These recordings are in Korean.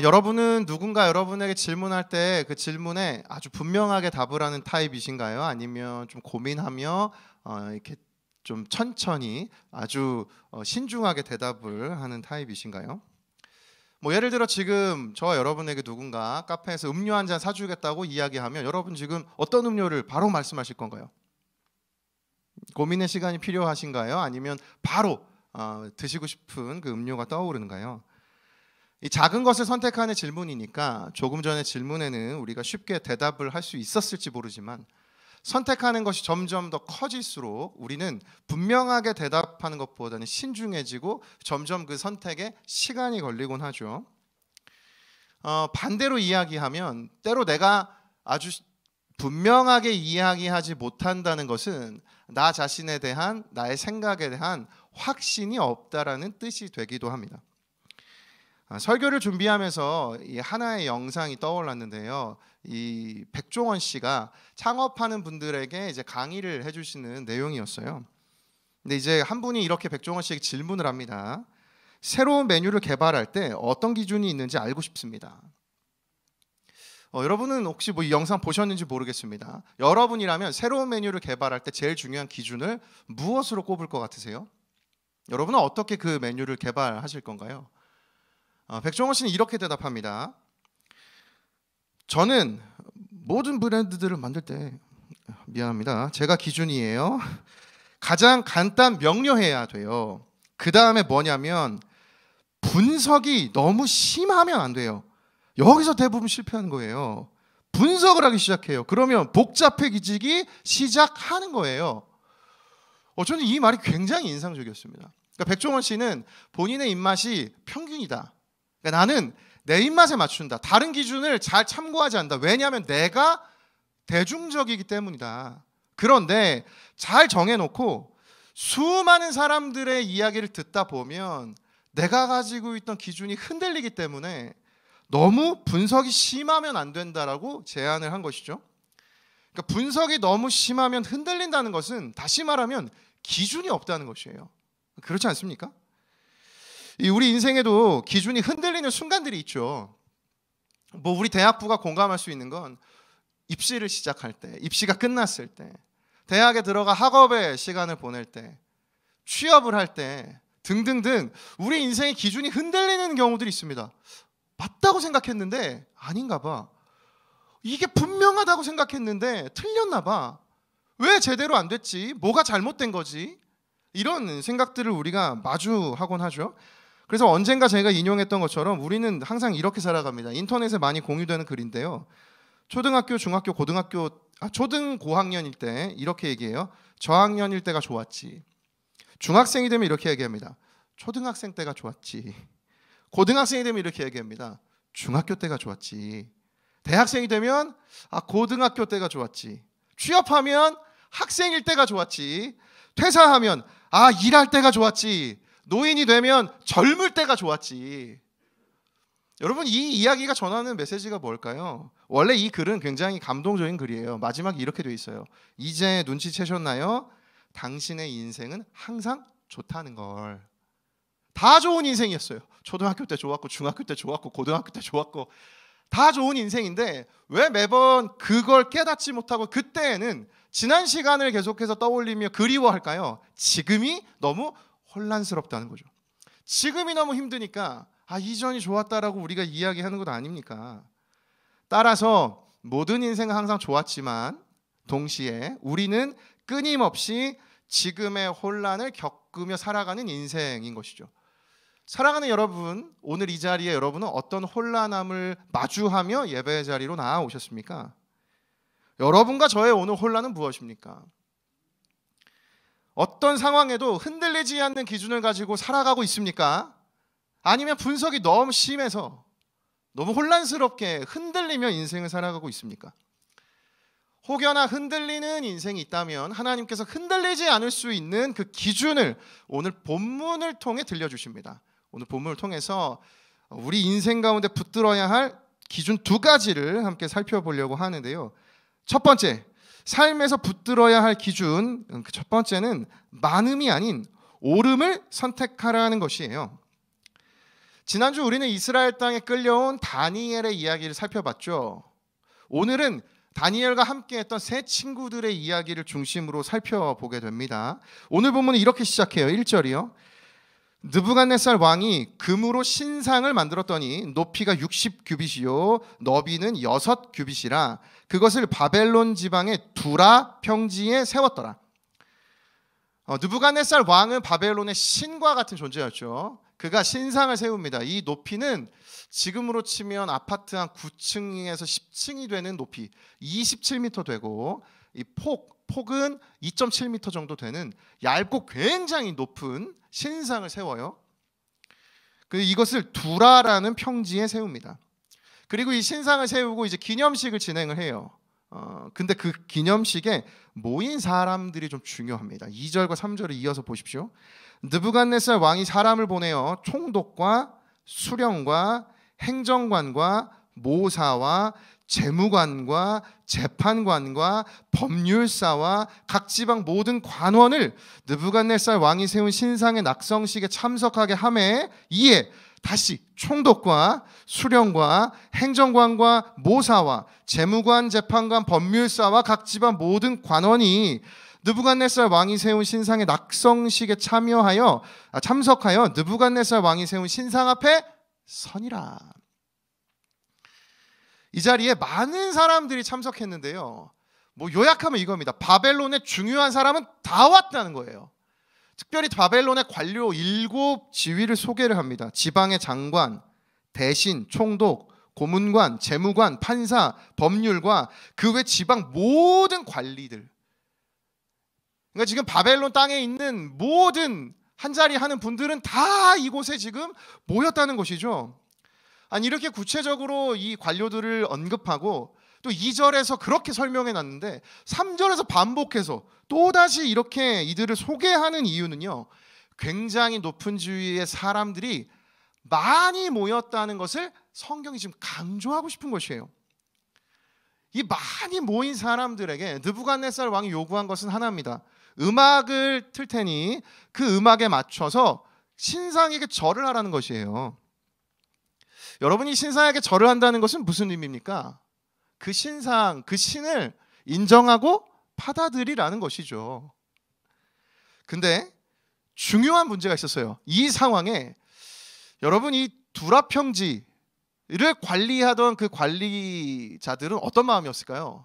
여러분은 누군가 여러분에게 질문할 때 그 질문에 아주 분명하게 답을 하는 타입이신가요? 아니면 좀 고민하며 이렇게 좀 천천히 아주 신중하게 대답을 하는 타입이신가요? 뭐 예를 들어 지금 저와 여러분에게 누군가 카페에서 음료 한 잔 사주겠다고 이야기하면 여러분 지금 어떤 음료를 바로 말씀하실 건가요? 고민의 시간이 필요하신가요? 아니면 바로 드시고 싶은 그 음료가 떠오르는가요? 이 작은 것을 선택하는 질문이니까 조금 전의 질문에는 우리가 쉽게 대답을 할 수 있었을지 모르지만 선택하는 것이 점점 더 커질수록 우리는 분명하게 대답하는 것보다는 신중해지고 점점 그 선택에 시간이 걸리곤 하죠. 반대로 이야기하면 때로 내가 아주 분명하게 이야기하지 못한다는 것은 나 자신에 대한 나의 생각에 대한 확신이 없다라는 뜻이 되기도 합니다. 설교를 준비하면서 이 하나의 영상이 떠올랐는데요. 이 백종원 씨가 창업하는 분들에게 이제 강의를 해주시는 내용이었어요. 근데 이제 한 분이 이렇게 백종원 씨에게 질문을 합니다. 새로운 메뉴를 개발할 때 어떤 기준이 있는지 알고 싶습니다. 여러분은 혹시 뭐 이 영상 보셨는지 모르겠습니다. 여러분이라면 새로운 메뉴를 개발할 때 제일 중요한 기준을 무엇으로 꼽을 것 같으세요? 여러분은 어떻게 그 메뉴를 개발하실 건가요? 백종원 씨는 이렇게 대답합니다. 저는 모든 브랜드들을 만들 때 미안합니다. 제가 기준이에요. 가장 간단 명료해야 돼요. 그 다음에 뭐냐면 분석이 너무 심하면 안 돼요. 여기서 대부분 실패하는 거예요. 분석을 하기 시작해요. 그러면 복잡해지기 시작하는 거예요. 저는 이 말이 굉장히 인상적이었습니다. 그러니까 백종원 씨는 본인의 입맛이 평균이다. 그러니까 나는 내 입맛에 맞춘다. 다른 기준을 잘 참고하지 않는다. 왜냐하면 내가 대중적이기 때문이다. 그런데 잘 정해놓고 수많은 사람들의 이야기를 듣다 보면 내가 가지고 있던 기준이 흔들리기 때문에 너무 분석이 심하면 안 된다라고 제안을 한 것이죠. 그러니까 분석이 너무 심하면 흔들린다는 것은 다시 말하면 기준이 없다는 것이에요. 그렇지 않습니까? 우리 인생에도 기준이 흔들리는 순간들이 있죠. 뭐 우리 대학부가 공감할 수 있는 건 입시를 시작할 때, 입시가 끝났을 때, 대학에 들어가 학업의 시간을 보낼 때, 취업을 할 때 등등등 우리 인생의 기준이 흔들리는 경우들이 있습니다. 맞다고 생각했는데 아닌가 봐. 이게 분명하다고 생각했는데 틀렸나 봐. 왜 제대로 안 됐지? 뭐가 잘못된 거지? 이런 생각들을 우리가 마주하곤 하죠. 그래서 언젠가 제가 인용했던 것처럼 우리는 항상 이렇게 살아갑니다. 인터넷에 많이 공유되는 글인데요. 초등학교, 중학교, 고등학교, 초등 고학년일 때 이렇게 얘기해요. 저학년일 때가 좋았지. 중학생이 되면 이렇게 얘기합니다. 초등학생 때가 좋았지. 고등학생이 되면 이렇게 얘기합니다. 중학교 때가 좋았지. 대학생이 되면 고등학교 때가 좋았지. 취업하면 학생일 때가 좋았지. 퇴사하면 일할 때가 좋았지. 노인이 되면 젊을 때가 좋았지. 여러분 이 이야기가 전하는 메시지가 뭘까요? 원래 이 글은 굉장히 감동적인 글이에요. 마지막에 이렇게 돼 있어요. 이제 눈치채셨나요? 당신의 인생은 항상 좋다는 걸. 다 좋은 인생이었어요. 초등학교 때 좋았고 중학교 때 좋았고 고등학교 때 좋았고 다 좋은 인생인데 왜 매번 그걸 깨닫지 못하고 그때에는 지난 시간을 계속해서 떠올리며 그리워할까요? 지금이 너무 혼란스럽다는 거죠. 지금이 너무 힘드니까 이전이 좋았다라고 우리가 이야기하는 것 아닙니까? 따라서 모든 인생은 항상 좋았지만 동시에 우리는 끊임없이 지금의 혼란을 겪으며 살아가는 인생인 것이죠. 사랑하는 여러분, 오늘 이 자리에 여러분은 어떤 혼란함을 마주하며 예배의 자리로 나아오셨습니까? 여러분과 저의 오늘 혼란은 무엇입니까? 어떤 상황에도 흔들리지 않는 기준을 가지고 살아가고 있습니까? 아니면 분석이 너무 심해서 너무 혼란스럽게 흔들리며 인생을 살아가고 있습니까? 혹여나 흔들리는 인생이 있다면 하나님께서 흔들리지 않을 수 있는 그 기준을 오늘 본문을 통해 들려주십니다. 오늘 본문을 통해서 우리 인생 가운데 붙들어야 할 기준 두 가지를 함께 살펴보려고 하는데요. 첫 번째, 삶에서 붙들어야 할 기준, 그 첫 번째는 많음이 아닌 옳음을 선택하라는 것이에요. 지난주 우리는 이스라엘 땅에 끌려온 다니엘의 이야기를 살펴봤죠. 오늘은 다니엘과 함께했던 세 친구들의 이야기를 중심으로 살펴보게 됩니다. 오늘 본문은 이렇게 시작해요. 1절이요. 느부갓네살 왕이 금으로 신상을 만들었더니 높이가 60규빗이요 너비는 6규빗이라 그것을 바벨론 지방의 두라 평지에 세웠더라. 느부갓네살 왕은 바벨론의 신과 같은 존재였죠. 그가 신상을 세웁니다. 이 높이는 지금으로 치면 아파트 한 9층에서 10층이 되는 높이, 27m 되고 이 폭은 2.7m 정도 되는 얇고 굉장히 높은 신상을 세워요. 이것을 두라라는 평지에 세웁니다. 그리고 이 신상을 세우고 이제 기념식을 진행을 해요. 근데 그 기념식에 모인 사람들이 좀 중요합니다. 2절과 3절을 이어서 보십시오. 느부갓네살 왕이 사람을 보내어 총독과 수령과 행정관과 모사와 재무관과 재판관과 법률사와 각 지방 모든 관원을 느부갓네살 왕이 세운 신상의 낙성식에 참석하게 하매 이에 다시 총독과 수령과 행정관과 모사와 재무관, 재판관, 법률사와 각 지방 모든 관원이 느부갓네살 왕이 세운 신상의 낙성식에 참석하여 느부갓네살 왕이 세운 신상 앞에 선이라. 이 자리에 많은 사람들이 참석했는데요. 요약하면 이겁니다. 바벨론의 중요한 사람은 다 왔다는 거예요. 특별히 바벨론의 관료 7 지위를 소개를 합니다. 지방의 장관, 대신, 총독, 고문관, 재무관, 판사, 법률과 그 외 지방 모든 관리들. 그러니까 지금 바벨론 땅에 있는 모든 한자리 하는 분들은 다 이곳에 지금 모였다는 것이죠. 아니 이렇게 구체적으로 이 관료들을 언급하고 또 2절에서 그렇게 설명해 놨는데 3절에서 반복해서 또다시 이렇게 이들을 소개하는 이유는요. 굉장히 높은 지위의 사람들이 많이 모였다는 것을 성경이 지금 강조하고 싶은 것이에요. 이 많이 모인 사람들에게 느부갓네살 왕이 요구한 것은 하나입니다. 음악을 틀 테니 그 음악에 맞춰서 신상에게 절을 하라는 것이에요. 여러분이 신상에게 절을 한다는 것은 무슨 의미입니까? 그 신상, 그 신을 인정하고 받아들이라는 것이죠. 근데 중요한 문제가 있었어요. 이 상황에 여러분 이 두라평지를 관리하던 그 관리자들은 어떤 마음이었을까요?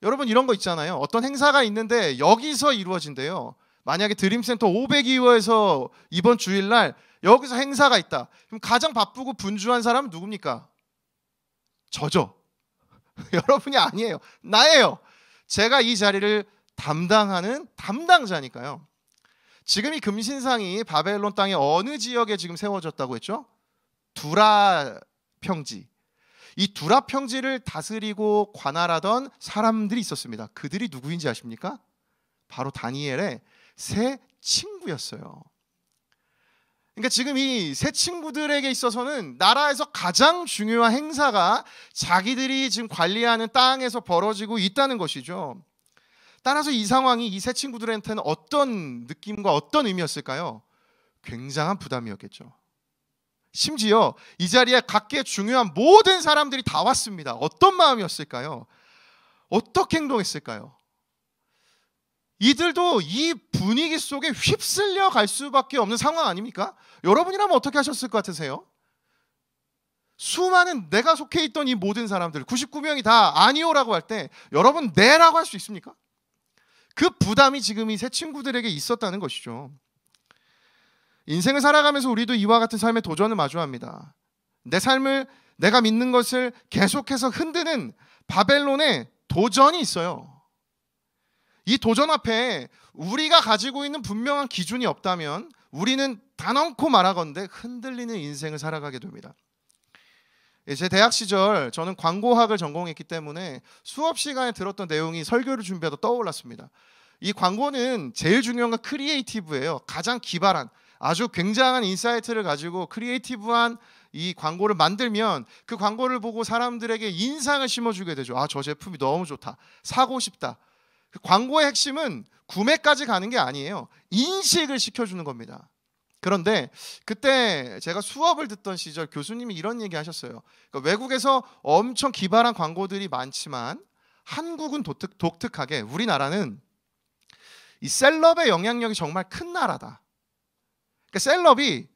여러분 이런 거 있잖아요. 어떤 행사가 있는데 여기서 이루어진대요. 만약에 드림센터 502호에서 이번 주일날 여기서 행사가 있다. 그럼 가장 바쁘고 분주한 사람은 누굽니까? 저죠. 여러분이 아니에요. 나예요. 제가 이 자리를 담당하는 담당자니까요. 지금 이 금신상이 바벨론 땅의 어느 지역에 지금 세워졌다고 했죠? 두라 평지. 이 두라 평지를 다스리고 관할하던 사람들이 있었습니다. 그들이 누구인지 아십니까? 바로 다니엘의 세 친구였어요. 그러니까 지금 이 세 친구들에게 있어서는 나라에서 가장 중요한 행사가 자기들이 지금 관리하는 땅에서 벌어지고 있다는 것이죠. 따라서 이 상황이 이 세 친구들한테는 어떤 느낌과 어떤 의미였을까요? 굉장한 부담이었겠죠. 심지어 이 자리에 각계 중요한 모든 사람들이 다 왔습니다. 어떤 마음이었을까요? 어떻게 행동했을까요? 이들도 이 분위기 속에 휩쓸려 갈 수밖에 없는 상황 아닙니까? 여러분이라면 어떻게 하셨을 것 같으세요? 수많은 내가 속해 있던 이 모든 사람들 99명이 다 아니오라고 할 때 여러분 네라고 할 수 있습니까? 그 부담이 지금 이 세 친구들에게 있었다는 것이죠. 인생을 살아가면서 우리도 이와 같은 삶의 도전을 마주합니다. 내 삶을 내가 믿는 것을 계속해서 흔드는 바벨론의 도전이 있어요. 이 도전 앞에 우리가 가지고 있는 분명한 기준이 없다면 우리는 단언코 말하건대 흔들리는 인생을 살아가게 됩니다. 제 대학 시절 저는 광고학을 전공했기 때문에 수업 시간에 들었던 내용이 설교를 준비하다 떠올랐습니다. 이 광고는 제일 중요한 건 크리에이티브예요. 가장 기발한 아주 굉장한 인사이트를 가지고 크리에이티브한 이 광고를 만들면 그 광고를 보고 사람들에게 인상을 심어주게 되죠. 아, 저 제품이 너무 좋다. 사고 싶다. 그 광고의 핵심은 구매까지 가는 게 아니에요. 인식을 시켜주는 겁니다. 그런데 그때 제가 수업을 듣던 시절 교수님이 이런 얘기 하셨어요. 그러니까 외국에서 엄청 기발한 광고들이 많지만 한국은 독특하게 우리나라는 이 셀럽의 영향력이 정말 큰 나라다. 그러니까 셀럽이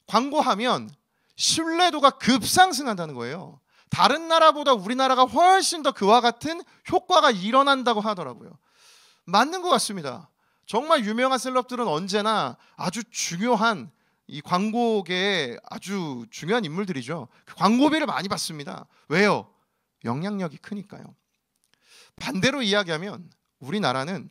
광고하면 신뢰도가 급상승한다는 거예요. 다른 나라보다 우리나라가 훨씬 더 그와 같은 효과가 일어난다고 하더라고요. 맞는 것 같습니다. 정말 유명한 셀럽들은 언제나 아주 중요한 이 광고계의 아주 중요한 인물들이죠. 광고비를 많이 받습니다. 왜요? 영향력이 크니까요. 반대로 이야기하면 우리나라는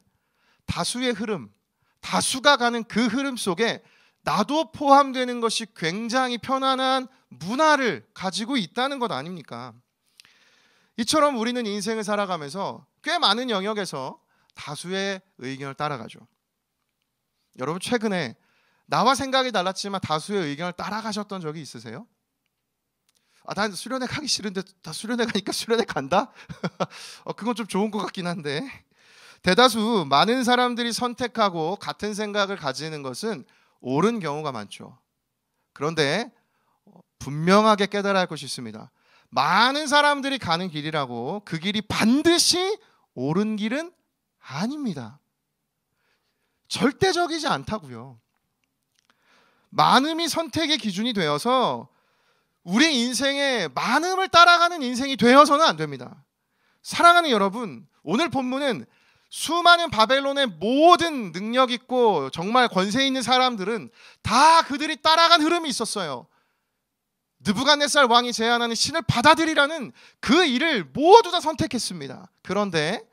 다수의 흐름, 다수가 가는 그 흐름 속에 나도 포함되는 것이 굉장히 편안한 문화를 가지고 있다는 것 아닙니까? 이처럼 우리는 인생을 살아가면서 꽤 많은 영역에서 다수의 의견을 따라가죠. 여러분 최근에 나와 생각이 달랐지만 다수의 의견을 따라가셨던 적이 있으세요? 난 수련회 가기 싫은데 다 수련회 가니까 수련회 간다? 그건 좀 좋은 것 같긴 한데 대다수 많은 사람들이 선택하고 같은 생각을 가지는 것은 옳은 경우가 많죠. 그런데 분명하게 깨달아야 할 것이 있습니다. 많은 사람들이 가는 길이라고 그 길이 반드시 옳은 길은 아닙니다. 절대적이지 않다고요. 많음이 선택의 기준이 되어서 우리 인생에 많음을 따라가는 인생이 되어서는 안 됩니다. 사랑하는 여러분, 오늘 본문은 수많은 바벨론의 모든 능력 있고 정말 권세 있는 사람들은 다 그들이 따라간 흐름이 있었어요. 느부갓네살 왕이 제안하는 신을 받아들이라는 그 일을 모두 다 선택했습니다. 그런데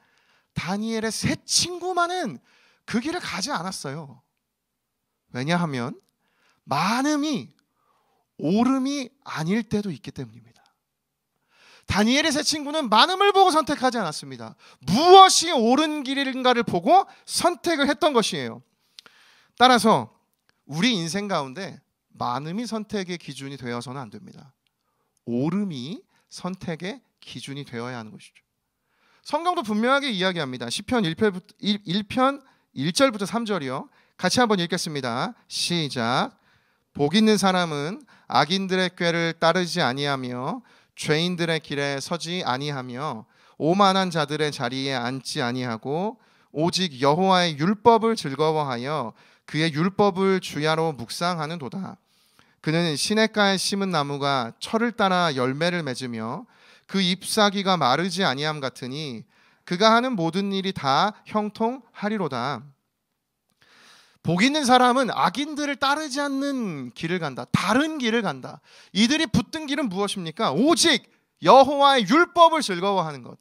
다니엘의 세 친구만은 그 길을 가지 않았어요. 왜냐하면 많음이 옳음이 아닐 때도 있기 때문입니다. 다니엘의 세 친구는 많음을 보고 선택하지 않았습니다. 무엇이 옳은 길인가를 보고 선택을 했던 것이에요. 따라서 우리 인생 가운데 많음이 선택의 기준이 되어서는 안 됩니다. 옳음이 선택의 기준이 되어야 하는 것이죠. 성경도 분명하게 이야기합니다. 시편 1편 1절부터 3절이요. 같이 한번 읽겠습니다. 시작. 복 있는 사람은 악인들의 꾀를 따르지 아니하며 죄인들의 길에 서지 아니하며 오만한 자들의 자리에 앉지 아니하고 오직 여호와의 율법을 즐거워하여 그의 율법을 주야로 묵상하는도다. 그는 시냇가에 심은 나무가 철을 따라 열매를 맺으며 그 잎사귀가 마르지 아니함 같으니 그가 하는 모든 일이 다 형통하리로다. 복 있는 사람은 악인들을 따르지 않는 길을 간다. 다른 길을 간다. 이들이 붙든 길은 무엇입니까? 오직 여호와의 율법을 즐거워하는 것.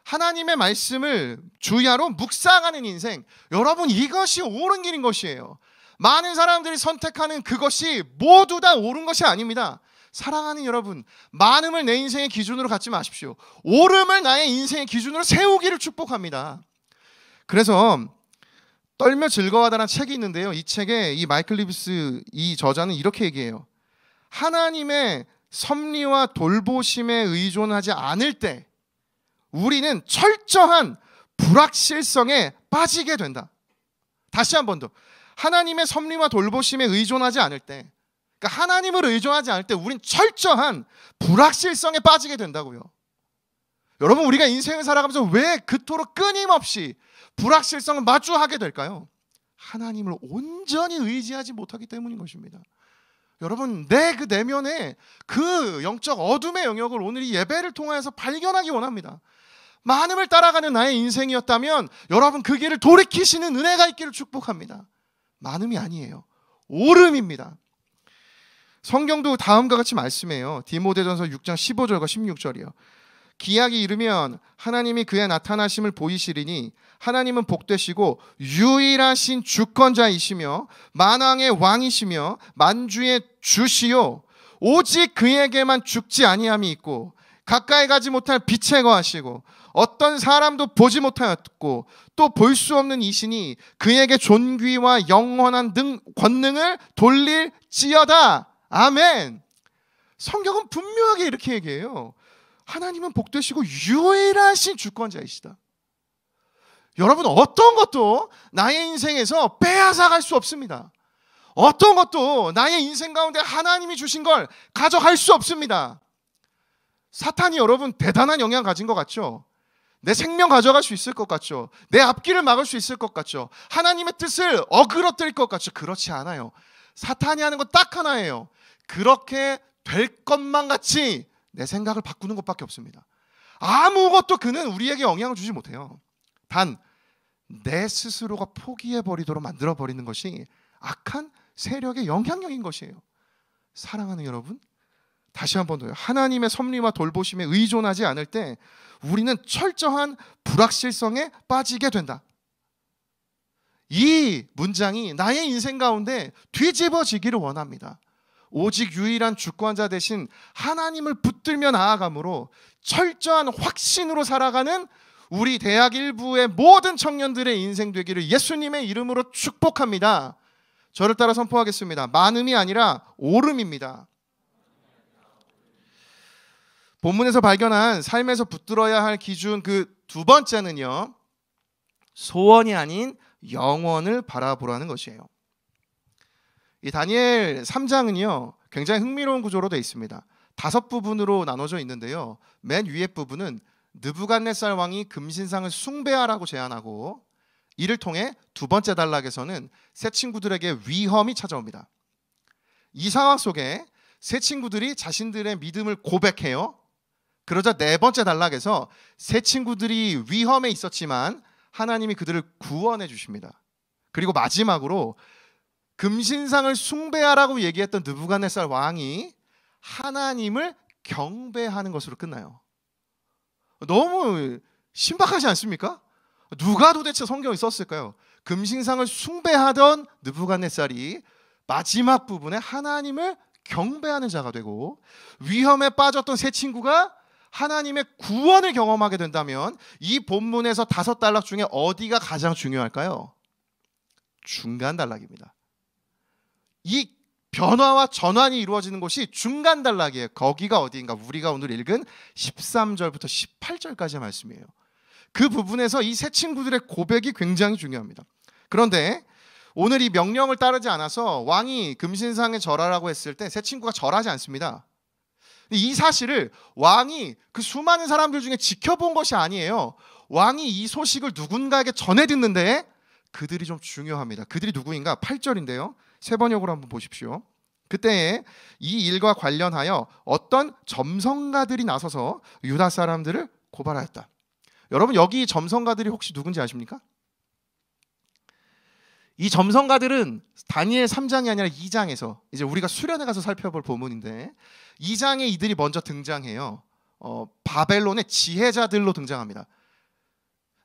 하나님의 말씀을 주야로 묵상하는 인생. 여러분, 이것이 옳은 길인 것이에요. 많은 사람들이 선택하는 그것이 모두 다 옳은 것이 아닙니다. 사랑하는 여러분, 많음을 내 인생의 기준으로 갖지 마십시오. 옳음을 나의 인생의 기준으로 세우기를 축복합니다. 그래서 떨며 즐거워하다는 책이 있는데요. 이 책에 이 마이클 리브스 이 저자는 이렇게 얘기해요. 하나님의 섭리와 돌보심에 의존하지 않을 때 우리는 철저한 불확실성에 빠지게 된다. 다시 한 번 더. 하나님의 섭리와 돌보심에 의존하지 않을 때, 그러니까 하나님을 의존하지 않을 때 우린 철저한 불확실성에 빠지게 된다고요. 여러분, 우리가 인생을 살아가면서 왜 그토록 끊임없이 불확실성을 마주하게 될까요? 하나님을 온전히 의지하지 못하기 때문인 것입니다. 여러분, 내 그 내면에 그 영적 어둠의 영역을 오늘 이 예배를 통해서 발견하기 원합니다. 많음을 따라가는 나의 인생이었다면 여러분 그 길을 돌이키시는 은혜가 있기를 축복합니다. 많음이 아니에요. 옳음입니다. 성경도 다음과 같이 말씀해요. 디모데전서 6장 15절과 16절이요. 기약이 이르면 하나님이 그의 나타나심을 보이시리니 하나님은 복되시고 유일하신 주권자이시며 만왕의 왕이시며 만주의 주시요 오직 그에게만 죽지 아니함이 있고 가까이 가지 못할 빛에 거하시고 어떤 사람도 보지 못하였고 또 볼 수 없는 이신이 그에게 존귀와 영원한 권능을 돌릴지어다. 아멘. 성경은 분명하게 이렇게 얘기해요. 하나님은 복되시고 유일하신 주권자이시다. 여러분, 어떤 것도 나의 인생에서 빼앗아갈 수 없습니다. 어떤 것도 나의 인생 가운데 하나님이 주신 걸 가져갈 수 없습니다. 사탄이 여러분 대단한 영향 가진 것 같죠? 내 생명 가져갈 수 있을 것 같죠? 내 앞길을 막을 수 있을 것 같죠? 하나님의 뜻을 어그러뜨릴 것 같죠? 그렇지 않아요. 사탄이 하는 건 딱 하나예요. 그렇게 될 것만 같이 내 생각을 바꾸는 것밖에 없습니다. 아무것도 그는 우리에게 영향을 주지 못해요. 단 내 스스로가 포기해버리도록 만들어버리는 것이 악한 세력의 영향력인 것이에요. 사랑하는 여러분, 다시 한 번 더요. 하나님의 섭리와 돌보심에 의존하지 않을 때 우리는 철저한 불확실성에 빠지게 된다. 이 문장이 나의 인생 가운데 뒤집어지기를 원합니다. 오직 유일한 주권자 대신 하나님을 붙들며 나아감으로 철저한 확신으로 살아가는 우리 대학 1부의 모든 청년들의 인생 되기를 예수님의 이름으로 축복합니다. 저를 따라 선포하겠습니다. 많음이 아니라 오름입니다. 본문에서 발견한 삶에서 붙들어야 할 기준 그 두 번째는요, 소원이 아닌 영원을 바라보라는 것이에요. 이 다니엘 3장은요 굉장히 흥미로운 구조로 되어 있습니다. 5부분으로 나눠져 있는데요, 맨 위에 부분은 느부갓네살 왕이 금신상을 숭배하라고 제안하고, 이를 통해 두 번째 단락에서는 새 친구들에게 위험이 찾아옵니다. 이 상황 속에 새 친구들이 자신들의 믿음을 고백해요. 그러자 네 번째 단락에서 새 친구들이 위험에 있었지만 하나님이 그들을 구원해 주십니다. 그리고 마지막으로 금신상을 숭배하라고 얘기했던 느부갓네살 왕이 하나님을 경배하는 것으로 끝나요. 너무 신박하지 않습니까? 누가 도대체 성경을 썼을까요? 금신상을 숭배하던 느부갓네살이 마지막 부분에 하나님을 경배하는 자가 되고, 위험에 빠졌던 새 친구가 하나님의 구원을 경험하게 된다면 이 본문에서 5단락 중에 어디가 가장 중요할까요? 중간 단락입니다. 이 변화와 전환이 이루어지는 곳이 중간 단락이에요. 거기가 어디인가? 우리가 오늘 읽은 13절부터 18절까지의 말씀이에요. 그 부분에서 이 새 친구들의 고백이 굉장히 중요합니다. 그런데 오늘 이 명령을 따르지 않아서 왕이 금신상에 절하라고 했을 때 새 친구가 절하지 않습니다. 이 사실을 왕이 그 수많은 사람들 중에 지켜본 것이 아니에요. 왕이 이 소식을 누군가에게 전해 듣는데 그들이 좀 중요합니다. 그들이 누구인가? 8절인데요. 세 번역으로 한번 보십시오. 그때에 이 일과 관련하여 어떤 점성가들이 나서서 유다 사람들을 고발하였다. 여러분, 여기 점성가들이 혹시 누군지 아십니까? 이 점성가들은 다니엘 3장이 아니라 2장에서 이제 우리가 수련회 가서 살펴볼 본문인데, 2장에 이들이 먼저 등장해요. 바벨론의 지혜자들로 등장합니다.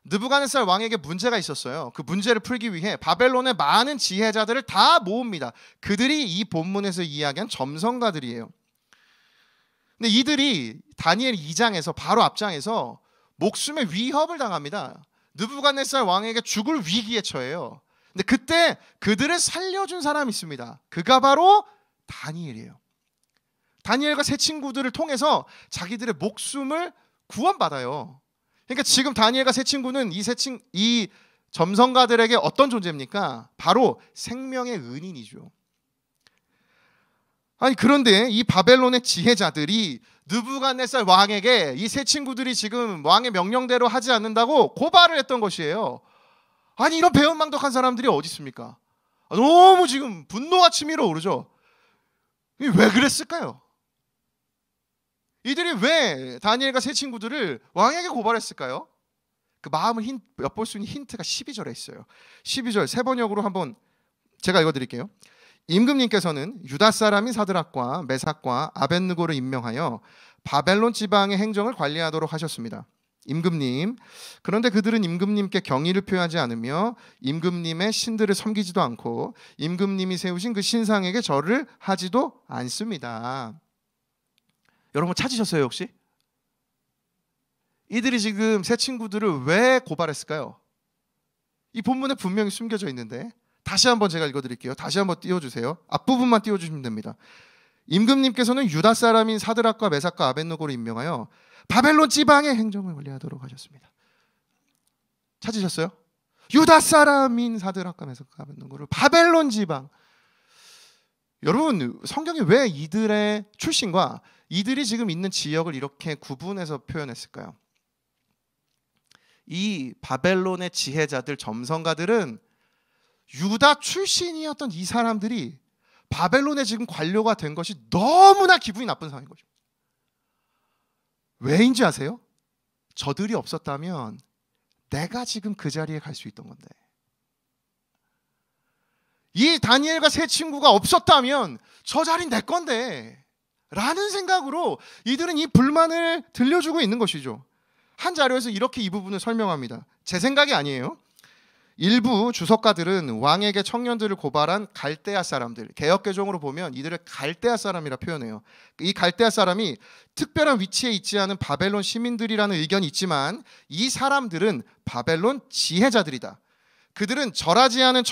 느부갓네살 왕에게 문제가 있었어요. 그 문제를 풀기 위해 바벨론의 많은 지혜자들을 다 모읍니다. 그들이 이 본문에서 이야기한 점성가들이에요. 근데 이들이 다니엘 2장에서 바로 앞장에서 목숨의 위협을 당합니다. 느부갓네살 왕에게 죽을 위기에 처해요. 근데 그때 그들을 살려준 사람이 있습니다. 그가 바로 다니엘이에요. 다니엘과 새 친구들을 통해서 자기들의 목숨을 구원받아요. 그러니까 지금 다니엘과 새 친구는 이 점성가들에게 어떤 존재입니까? 바로 생명의 은인이죠. 아니, 그런데 이 바벨론의 지혜자들이 느부갓네살 왕에게 이 새 친구들이 지금 왕의 명령대로 하지 않는다고 고발을 했던 것이에요. 아니, 이런 배은망덕한 사람들이 어디 있습니까? 너무 지금 분노가 치밀어 오르죠. 왜 그랬을까요? 이들이 왜 다니엘과 새 친구들을 왕에게 고발했을까요? 그 마음을 엿볼 수 있는 힌트가 12절에 있어요. 12절 세 번역으로 한번 제가 읽어드릴게요. 임금님께서는 유다 사람인 사드락과 메삭과 아벳느고를 임명하여 바벨론 지방의 행정을 관리하도록 하셨습니다. 임금님, 그런데 그들은 임금님께 경의를 표하지 않으며 임금님의 신들을 섬기지도 않고 임금님이 세우신 그 신상에게 절을 하지도 않습니다. 여러분 찾으셨어요 혹시? 이들이 지금 새 친구들을 왜 고발했을까요? 이 본문에 분명히 숨겨져 있는데 다시 한번 제가 읽어드릴게요. 다시 한번 띄워주세요. 앞부분만 띄워주시면 됩니다. 임금님께서는 유다 사람인 사드락과 메삭과 아벳느고를 임명하여 바벨론 지방의 행정을 관리하도록 하셨습니다. 찾으셨어요? 유다 사람인 사드락과 메삭과 아벳느고를 바벨론 지방. 여러분, 성경이 왜 이들의 출신과 이들이 지금 있는 지역을 이렇게 구분해서 표현했을까요? 이 바벨론의 지혜자들, 점성가들은 유다 출신이었던 이 사람들이 바벨론의 지금 관료가 된 것이 너무나 기분이 나쁜 상황인 거죠. 왜인지 아세요? 저들이 없었다면 내가 지금 그 자리에 갈 수 있던 건데, 이 다니엘과 세 친구가 없었다면 저 자리는 내 건데 라는 생각으로 이들은 이 불만을 들려주고 있는 것이죠. 한 자료에서 이렇게 이 부분을 설명합니다. 제 생각이 아니에요. 일부 주석가들은 왕에게 청년들을 고발한 갈대아 사람들, 개역개정으로 보면 이들을 갈대아 사람이라 표현해요. 이 갈대아 사람이 특별한 위치에 있지 않은 바벨론 시민들이라는 의견이 있지만 이 사람들은 바벨론 지혜자들이다. 그들은 절하지 않은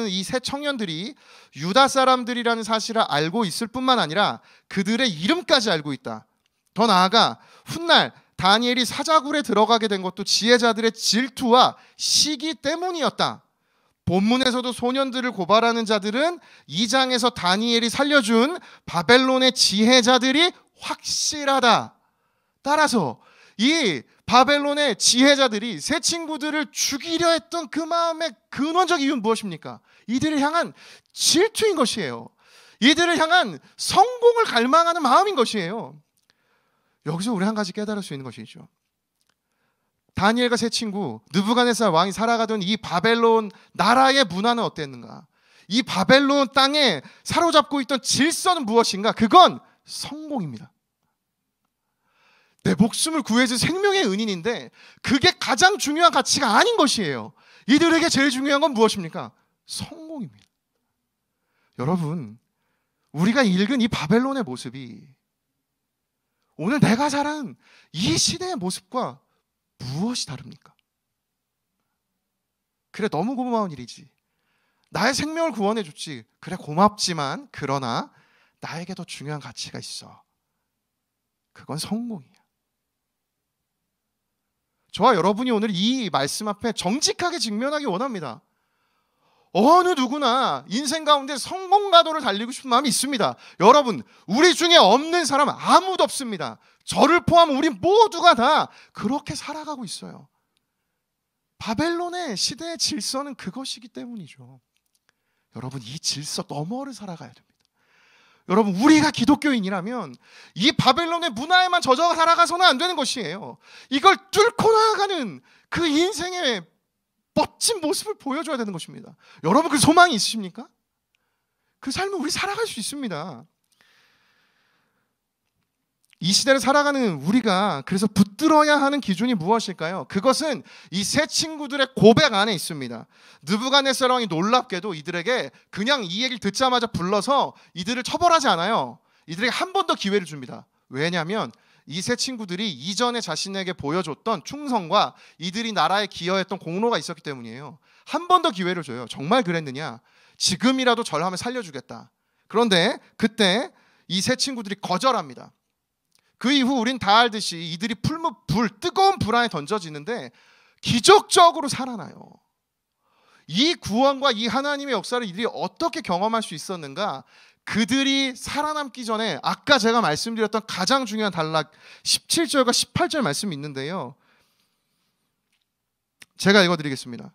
이 세 청년들이 유다 사람들이라는 사실을 알고 있을 뿐만 아니라 그들의 이름까지 알고 있다. 더 나아가 훗날 다니엘이 사자굴에 들어가게 된 것도 지혜자들의 질투와 시기 때문이었다. 본문에서도 소년들을 고발하는 자들은 2장에서 다니엘이 살려준 바벨론의 지혜자들이 확실하다. 따라서 이 바벨론의 지혜자들이 세 친구들을 죽이려 했던 그 마음의 근원적 이유는 무엇입니까? 이들을 향한 질투인 것이에요. 이들을 향한 성공을 갈망하는 마음인 것이에요. 여기서 우리 한 가지 깨달을 수 있는 것이죠. 다니엘과 세 친구, 느부갓네살 왕이 살아가던 이 바벨론 나라의 문화는 어땠는가? 이 바벨론 땅에 사로잡고 있던 질서는 무엇인가? 그건 성공입니다. 내 목숨을 구해줄 생명의 은인인데 그게 가장 중요한 가치가 아닌 것이에요. 이들에게 제일 중요한 건 무엇입니까? 성공입니다. 여러분, 우리가 읽은 이 바벨론의 모습이 오늘 내가 자란 이 시대의 모습과 무엇이 다릅니까? 그래, 너무 고마운 일이지. 나의 생명을 구원해 줬지. 그래, 고맙지만 그러나 나에게 더 중요한 가치가 있어. 그건 성공이야. 저와 여러분이 오늘 이 말씀 앞에 정직하게 직면하기 원합니다. 어느 누구나 인생 가운데 성공가도를 달리고 싶은 마음이 있습니다. 여러분, 우리 중에 없는 사람 아무도 없습니다. 저를 포함한 우리 모두가 다 그렇게 살아가고 있어요. 바벨론의 시대의 질서는 그것이기 때문이죠. 여러분, 이 질서 너머를 살아가야 됩니다. 여러분, 우리가 기독교인이라면 이 바벨론의 문화에만 젖어 살아가서는 안 되는 것이에요. 이걸 뚫고 나아가는 그 인생의 멋진 모습을 보여줘야 되는 것입니다. 여러분, 그 소망이 있으십니까? 그 삶을 우리 살아갈 수 있습니다. 이 시대를 살아가는 우리가 그래서 붙들어야 하는 기준이 무엇일까요? 그것은 이 세 친구들의 고백 안에 있습니다. 느부갓네살 왕이 놀랍게도 이들에게 그냥 이 얘기를 듣자마자 불러서 이들을 처벌하지 않아요. 이들에게 한 번 더 기회를 줍니다. 왜냐하면 이 세 친구들이 이전에 자신에게 보여줬던 충성과 이들이 나라에 기여했던 공로가 있었기 때문이에요. 한 번 더 기회를 줘요. 정말 그랬느냐? 지금이라도 절하면 살려주겠다. 그런데 그때 이 세 친구들이 거절합니다. 그 이후 우린 다 알듯이 이들이 뜨거운 불 안에 던져지는데 기적적으로 살아나요. 이 구원과 이 하나님의 역사를 이들이 어떻게 경험할 수 있었는가? 그들이 살아남기 전에 아까 제가 말씀드렸던 가장 중요한 단락 17절과 18절 말씀이 있는데요. 제가 읽어드리겠습니다.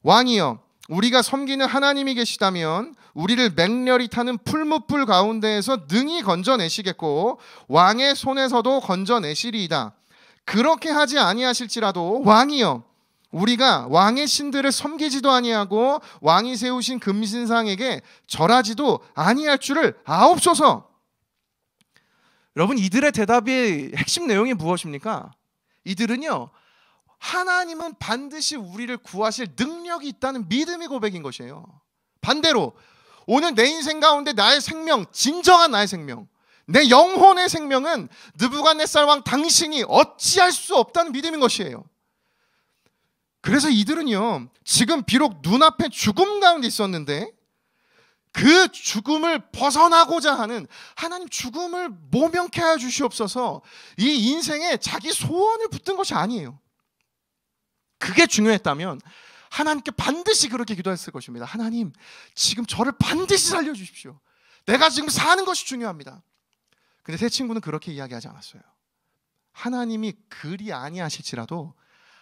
왕이여, 우리가 섬기는 하나님이 계시다면 우리를 맹렬히 타는 풀무불 가운데에서 능히 건져내시겠고 왕의 손에서도 건져내시리이다. 그렇게 하지 아니하실지라도 왕이여, 우리가 왕의 신들을 섬기지도 아니하고 왕이 세우신 금신상에게 절하지도 아니할 줄을 아옵소서. 여러분, 이들의 대답의 핵심 내용이 무엇입니까? 이들은요, 하나님은 반드시 우리를 구하실 능력이 있다는 믿음의 고백인 것이에요. 반대로 오늘 내 인생 가운데 나의 생명, 진정한 나의 생명, 내 영혼의 생명은 느부갓네살 왕 당신이 어찌할 수 없다는 믿음인 것이에요. 그래서 이들은요, 지금 비록 눈앞에 죽음 가운데 있었는데 그 죽음을 벗어나고자 하는 하나님, 죽음을 모면케 하여 주시옵소서, 이 인생에 자기 소원을 붙든 것이 아니에요. 그게 중요했다면 하나님께 반드시 그렇게 기도했을 것입니다. 하나님, 지금 저를 반드시 살려주십시오. 내가 지금 사는 것이 중요합니다. 근데 세 친구는 그렇게 이야기하지 않았어요. 하나님이 그리 아니하실지라도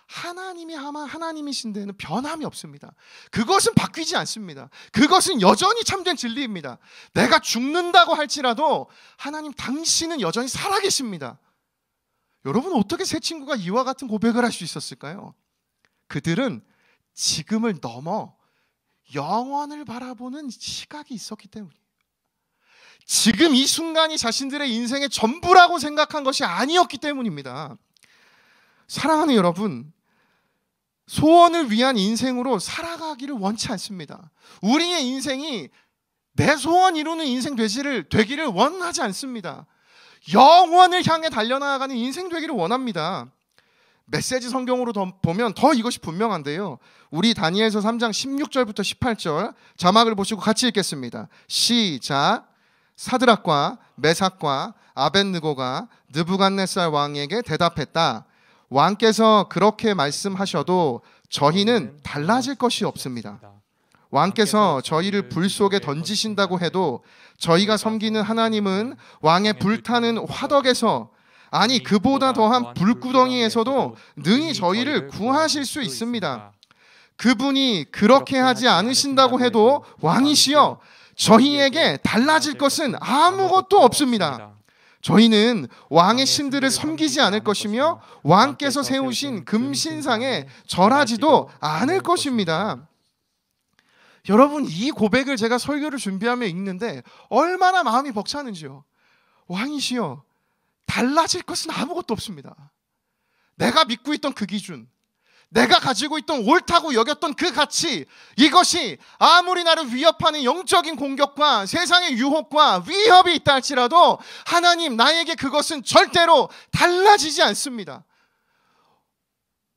하나님이 아마 하나님이신 데는 변함이 없습니다. 그것은 바뀌지 않습니다. 그것은 여전히 참된 진리입니다. 내가 죽는다고 할지라도 하나님 당신은 여전히 살아계십니다. 여러분, 어떻게 세 친구가 이와 같은 고백을 할 수 있었을까요? 그들은 지금을 넘어 영원을 바라보는 시각이 있었기 때문이에요. 지금 이 순간이 자신들의 인생의 전부라고 생각한 것이 아니었기 때문입니다. 사랑하는 여러분, 소원을 위한 인생으로 살아가기를 원치 않습니다. 우리의 인생이 내 소원 이루는 인생 되기를 원하지 않습니다. 영원을 향해 달려나가는 인생 되기를 원합니다. 메시지 성경으로 보면 더 이것이 분명한데요. 우리 다니엘서 3장 16절부터 18절 자막을 보시고 같이 읽겠습니다. 시작. 사드락과 메삭과 아벳느고가 느부갓네살 왕에게 대답했다. 왕께서 그렇게 말씀하셔도 저희는 달라질 것이 없습니다. 왕께서 저희를 불 속에 던지신다고 해도 저희가 섬기는 하나님은 왕의 불타는 화덕에서, 아니 그보다 더한 불구덩이에서도 능히 저희를 구하실 수 있습니다. 그분이 그렇게 하지 않으신다고 해도 왕이시여, 저희에게 달라질 것은 아무것도 없습니다. 저희는 왕의 신들을 섬기지 않을 것이며 왕께서 세우신 금신상에 절하지도 않을 것입니다. 여러분, 이 고백을 제가 설교를 준비하며 읽는데 얼마나 마음이 벅차는지요. 왕이시여, 달라질 것은 아무것도 없습니다. 내가 믿고 있던 그 기준, 내가 가지고 있던 옳다고 여겼던 그 가치, 이것이 아무리 나를 위협하는 영적인 공격과 세상의 유혹과 위협이 있다 할지라도 하나님, 나에게 그것은 절대로 달라지지 않습니다.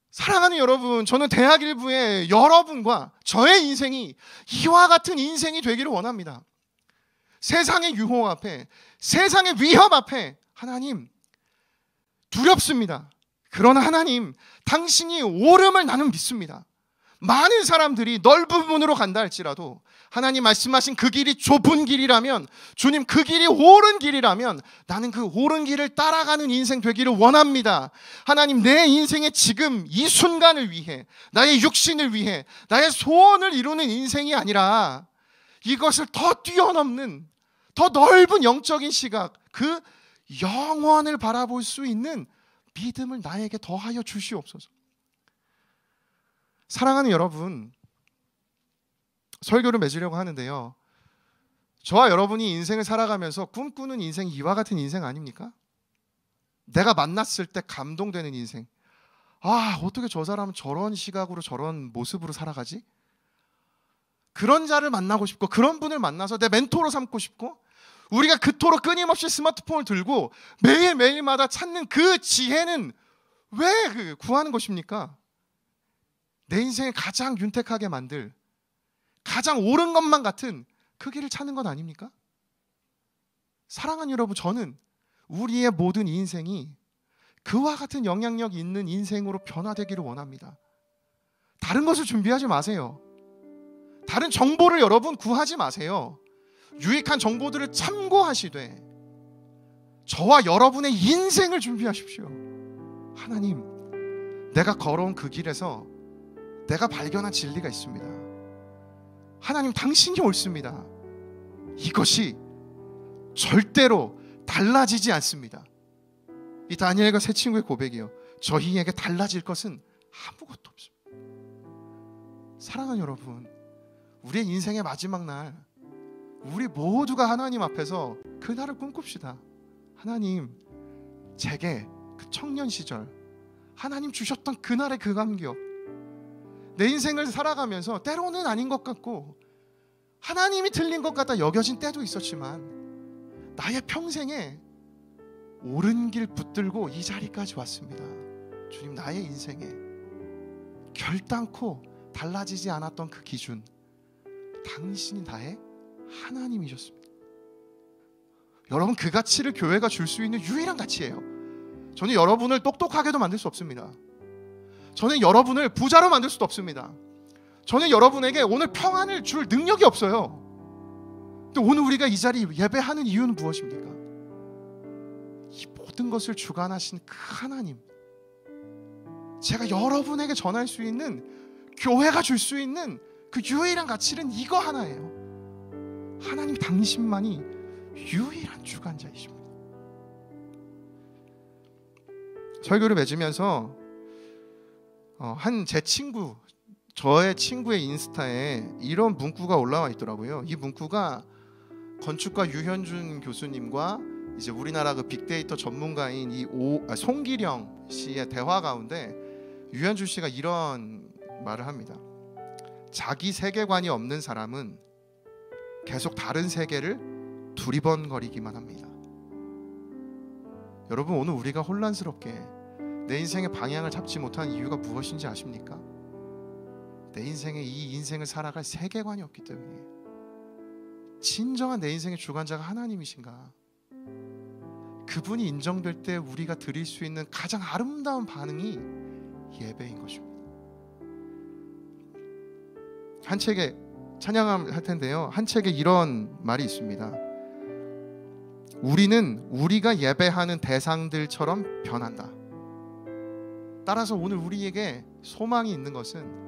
사랑하는 여러분, 저는 대학 일부의 여러분과 저의 인생이 이와 같은 인생이 되기를 원합니다. 세상의 유혹 앞에, 세상의 위협 앞에 하나님, 두렵습니다. 그러나 하나님, 당신이 옳음을 나는 믿습니다. 많은 사람들이 넓은 문으로 간다 할지라도 하나님 말씀하신 그 길이 좁은 길이라면, 주님 그 길이 옳은 길이라면 나는 그 옳은 길을 따라가는 인생 되기를 원합니다. 하나님, 내 인생의 지금 이 순간을 위해, 나의 육신을 위해, 나의 소원을 이루는 인생이 아니라 이것을 더 뛰어넘는 더 넓은 영적인 시각, 그 영원을 바라볼 수 있는 믿음을 나에게 더하여 주시옵소서. 사랑하는 여러분, 설교를 맺으려고 하는데요, 저와 여러분이 인생을 살아가면서 꿈꾸는 인생이 이와 같은 인생 아닙니까? 내가 만났을 때 감동되는 인생. 아, 어떻게 저 사람은 저런 시각으로 저런 모습으로 살아가지? 그런 자를 만나고 싶고, 그런 분을 만나서 내 멘토로 삼고 싶고, 우리가 그토록 끊임없이 스마트폰을 들고 매일매일마다 찾는 그 지혜는 왜 구하는 것입니까? 내 인생을 가장 윤택하게 만들, 가장 옳은 것만 같은 그 길을 찾는 것 아닙니까? 사랑하는 여러분, 저는 우리의 모든 인생이 그와 같은 영향력 있는 인생으로 변화되기를 원합니다. 다른 것을 준비하지 마세요. 다른 정보를 여러분 구하지 마세요. 유익한 정보들을 참고하시되 저와 여러분의 인생을 준비하십시오. 하나님, 내가 걸어온 그 길에서 내가 발견한 진리가 있습니다. 하나님, 당신이 옳습니다. 이것이 절대로 달라지지 않습니다. 이 다니엘과 세 친구의 고백이요, 저희에게 달라질 것은 아무것도 없습니다. 사랑하는 여러분, 우리의 인생의 마지막 날, 우리 모두가 하나님 앞에서 그날을 꿈꿉시다. 하나님, 제게 그 청년 시절 하나님 주셨던 그날의 그 감격, 내 인생을 살아가면서 때로는 아닌 것 같고 하나님이 틀린 것 같다 여겨진 때도 있었지만 나의 평생에 옳은 길 붙들고 이 자리까지 왔습니다. 주님, 나의 인생에 결단코 달라지지 않았던 그 기준, 당신이 나의 하나님이셨습니다. 여러분, 그 가치를 교회가 줄 수 있는 유일한 가치예요. 저는 여러분을 똑똑하게도 만들 수 없습니다. 저는 여러분을 부자로 만들 수도 없습니다. 저는 여러분에게 오늘 평안을 줄 능력이 없어요. 또 오늘 우리가 이 자리 예배하는 이유는 무엇입니까? 이 모든 것을 주관하신 그 하나님, 제가 여러분에게 전할 수 있는, 교회가 줄 수 있는 그 유일한 가치는 이거 하나예요. 하나님 당신만이 유일한 주관자이십니다. 설교를 맺으면서 제 친구, 저의 친구의 인스타에 이런 문구가 올라와 있더라고요. 이 문구가 건축가 유현준 교수님과 이제 우리나라 그 빅데이터 전문가인 송기령 씨의 대화 가운데 유현준 씨가 이런 말을 합니다. 자기 세계관이 없는 사람은 계속 다른 세계를 두리번거리기만 합니다. 여러분, 오늘 우리가 혼란스럽게 내 인생의 방향을 잡지 못한 이유가 무엇인지 아십니까? 내 인생에 이 인생을 살아갈 세계관이 없기 때문이에요. 진정한 내 인생의 주관자가 하나님이신가? 그분이 인정될 때 우리가 드릴 수 있는 가장 아름다운 반응이 예배인 것입니다. 한 책에 찬양을 할 텐데요, 한 책에 이런 말이 있습니다. 우리는 우리가 예배하는 대상들처럼 변한다. 따라서 오늘 우리에게 소망이 있는 것은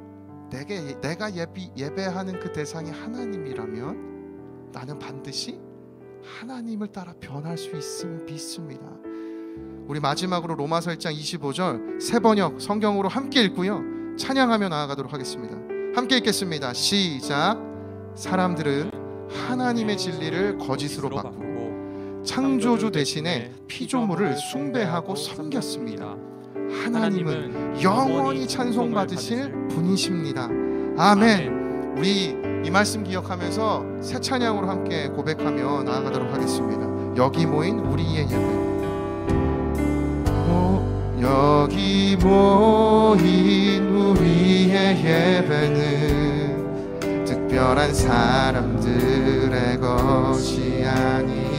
내가 예배하는 그 대상이 하나님이라면 나는 반드시 하나님을 따라 변할 수 있음을 믿습니다. 우리 마지막으로 로마서 1장 25절 새 번역 성경으로 함께 읽고요, 찬양하며 나아가도록 하겠습니다. 함께 읽겠습니다. 시작. 사람들은 하나님의 진리를 거짓으로 바꾸고 창조주 대신에 피조물을 숭배하고 섬겼습니다. 하나님은 영원히 찬송받으실 분이십니다. 아멘. 우리 이 말씀 기억하면서 새 찬양으로 함께 고백하며 나아가도록 하겠습니다. 여기 모인 우리의 예배, 여기 모인 우리의 예배는 특별한 사람들의 것이 아니라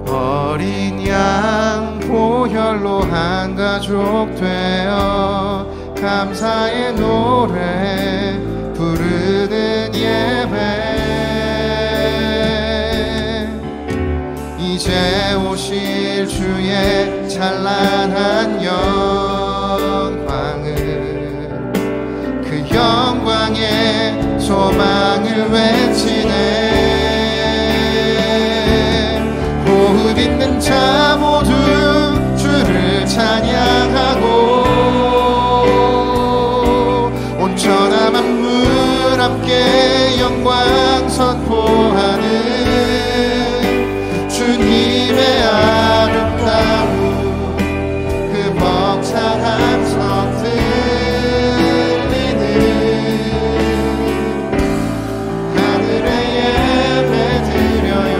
어린 양 보혈로 한 가족 되어 감사의 노래 부르는 예배, 이제 오실 주의 찬란한 영광을, 그 영광의 소망을 외치네. 호흡 있는 자 모두 주를 찬양하고 온천한 만물 함께 영광 선포하는 주님의 아름다움, 그 벅찬 함성 들리는 하늘의 예배 드려요.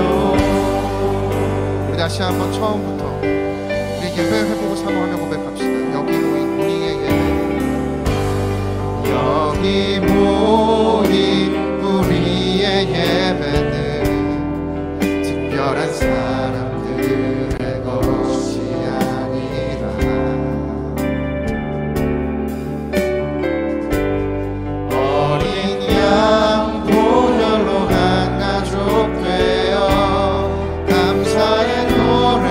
우리 다시 한번 처음부터 우리 예배 회복을 사모하며 고백합시다. 여기 모인 우리의 예배, 여기 모인 우리의 예배는 특별한 사람들의 것이 아니라 어린 양 보혈로 한 가족 되어 감사의 노래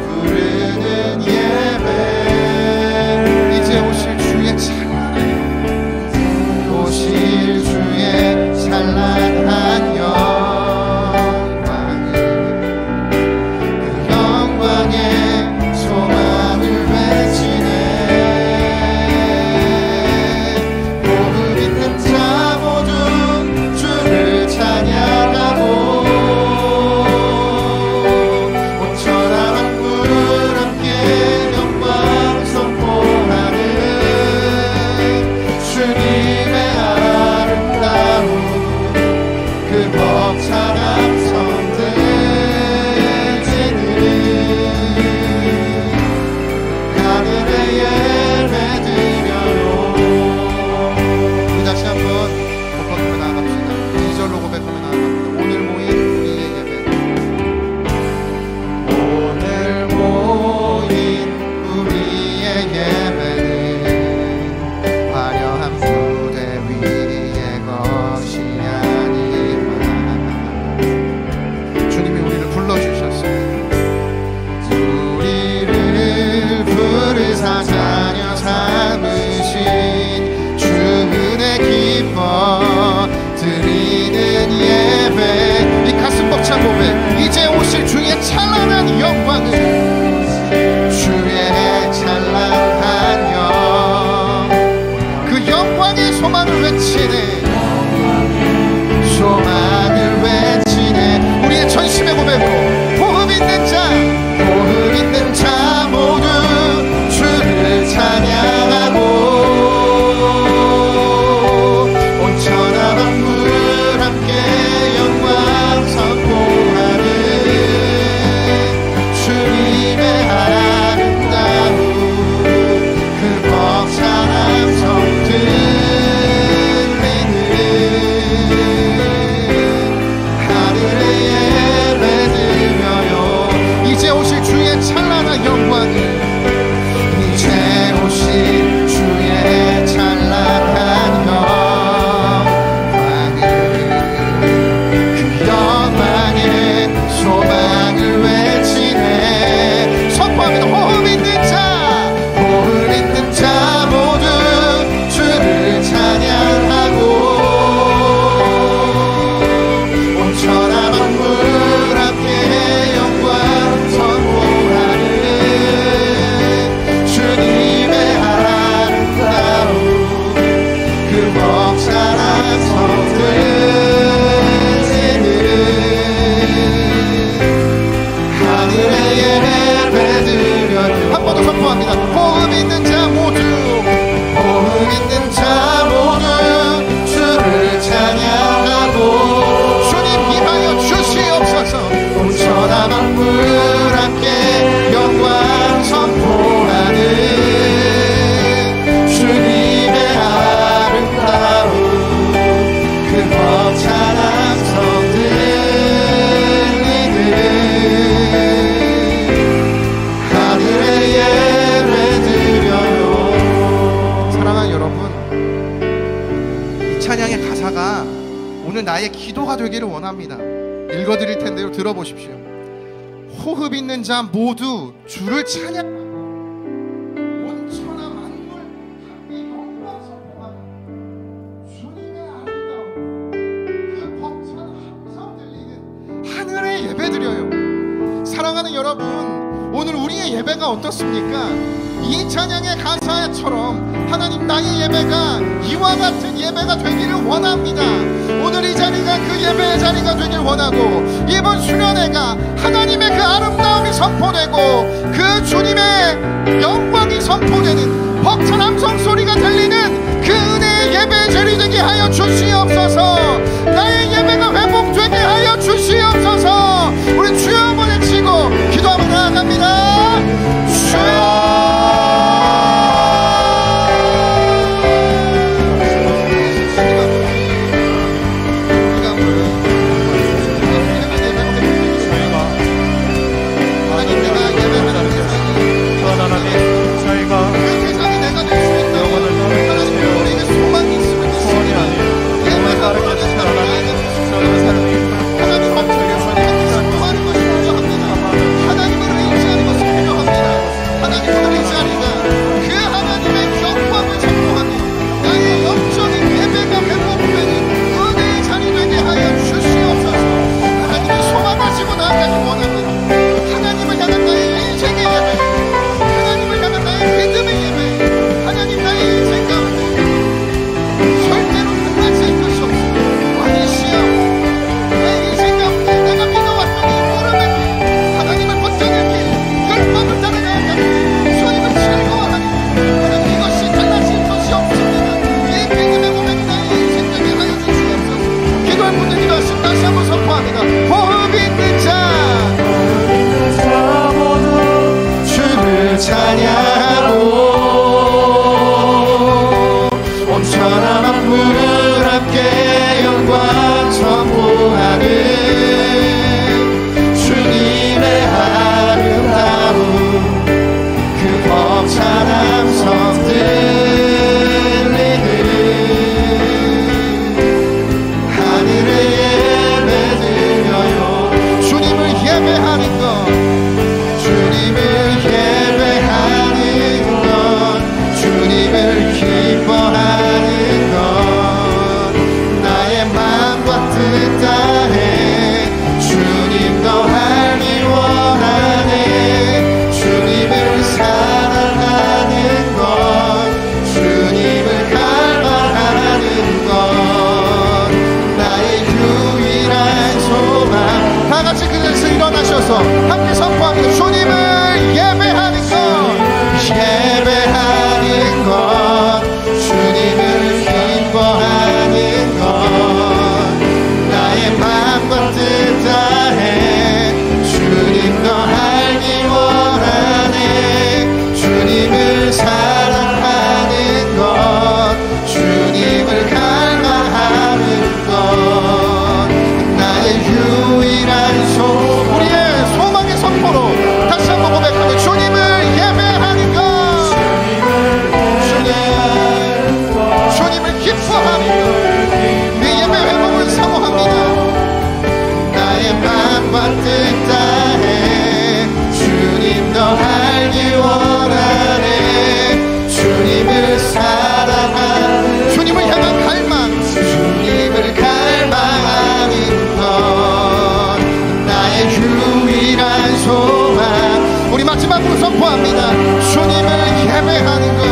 부르는 예배, 이제 오실 주의 찬란한, 오실 주의 찬란한 영광을, 그 영광의 소망을 외치네. 호흡 있는 자 모두 주를 찬양하고 온천한 만물 함께 영광 선포하는 주님의 아름다움, 그 벅찬 함성 들리는 하늘의 예배 드려요. 우리 다시 한번 고백하며 나아갑시다. 2절로 고백하며 나아갑니다. 오늘 모인 우리의 예배, 오늘 모인 우리의 되기를 원합니다. 읽어드릴 텐데요, 들어보십시오. 호흡 있는 자 모두 주를 찬양하고 온천하 만물 하나님의 영광 선포하며 주님의 아름다움 그 벅찬 함성 들리는 하늘의 예배드려요. 사랑하는 여러분, 오늘 우리의 예배가 어떻습니까? 이 찬양의 가사처럼 하나님, 나의 예배가 이와 같은 예배가 되기를 원합니다. 오늘 이 자리가 그 예배의 자리가 되길 원하고, 이번 수련회가 하나님의 그 아름다움이 선포되고 그 주님의 영광이 선포되는 벅찬 함성 소리가 들리는 그 은혜의 예배의 자리 되게 하여 주시옵소서. 나의 예배가 회복되게 하여 주시옵소서. 우리 주여 한번 외치고 기도하며 나아갑니다. 주여, 함께 선포합니다. 주님을 예배하는 것, 예배하는 것, 주님을 기뻐하는 것, 나의 마음과 뜻 다해 주님 더 알기 원하네. 주님을 사랑하는 것, 주님을 갈망하는 것, 나의 유일한 소망. 다시 한번 고백하며 주님을 예배하는 것, 주님을 기뻐하는 것, 내 예배 회복을 사모합니다. 나의 마음과 뜻 다해 주님 더 알기 원하네. 주님을 사랑하는, 주님을 향한 갈망, 주님을 갈망하는 것, 나의 유일한 소망. 우리 마지막으로 선포합니다. 주님을 예배하는 것,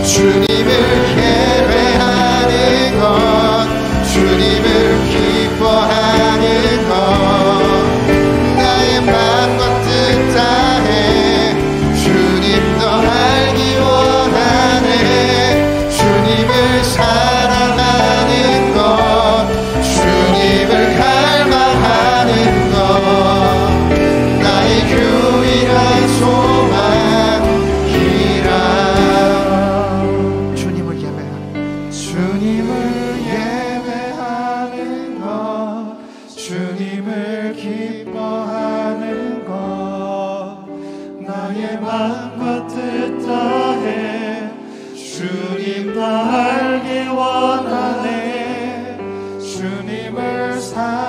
주님을 예배하는 것, 주님을 기뻐하는 것, 나의 마음과 뜻 다해 주님 더 알기 원하네. 주님을 사랑하는 것, 주님을 갈망하는 것, 나의 유일한 소망이라. 주님을 예배하는, 주님을 예배하는 것, 주님을 기뻐하는 것, 나의 마음과 뜻 다해 주님 더 알기 원하네. 주님을 사랑하는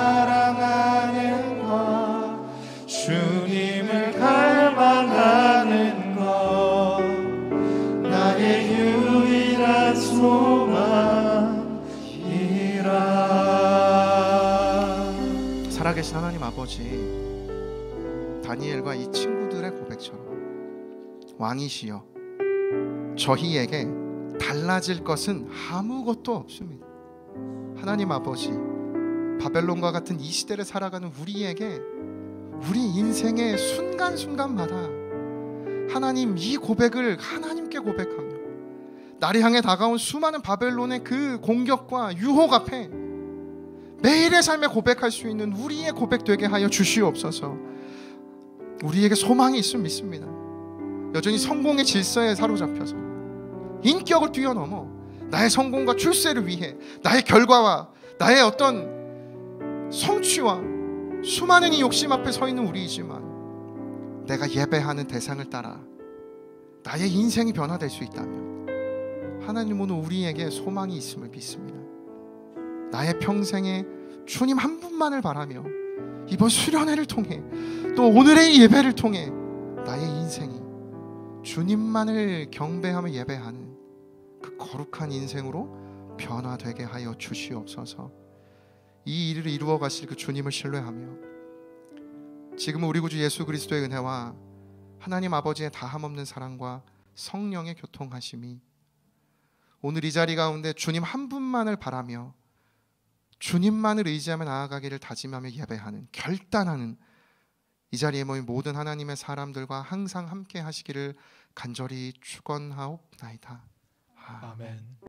거룩하신 하나님 아버지, 다니엘과 이 친구들의 고백처럼 왕이시여, 저희에게 달라질 것은 아무것도 없습니다. 하나님 아버지, 바벨론과 같은 이 시대를 살아가는 우리에게 우리 인생의 순간순간마다 하나님 이 고백을 하나님께 고백하며 나를 향해 다가온 수많은 바벨론의 그 공격과 유혹 앞에 매일의 삶에 고백할 수 있는 우리의 고백 되게 하여 주시옵소서. 우리에게 소망이 있음 믿습니다. 여전히 성공의 질서에 사로잡혀서 인격을 뛰어넘어 나의 성공과 출세를 위해 나의 결과와 나의 어떤 성취와 수많은 이 욕심 앞에 서 있는 우리이지만, 내가 예배하는 대상을 따라 나의 인생이 변화될 수 있다면 하나님 오늘 우리에게 소망이 있음을 믿습니다. 나의 평생에 주님 한 분만을 바라며 이번 수련회를 통해 또 오늘의 이 예배를 통해 나의 인생이 주님만을 경배하며 예배하는 그 거룩한 인생으로 변화되게 하여 주시옵소서. 이 일을 이루어 가실 그 주님을 신뢰하며 지금 우리 구주 예수 그리스도의 은혜와 하나님 아버지의 다함없는 사랑과 성령의 교통하심이 오늘 이 자리 가운데 주님 한 분만을 바라며 주님만을 의지하며 나아가기를 다짐하며 예배하는, 결단하는 이 자리에 모인 모든 하나님의 사람들과 항상 함께 하시기를 간절히 축원하옵나이다. 아멘.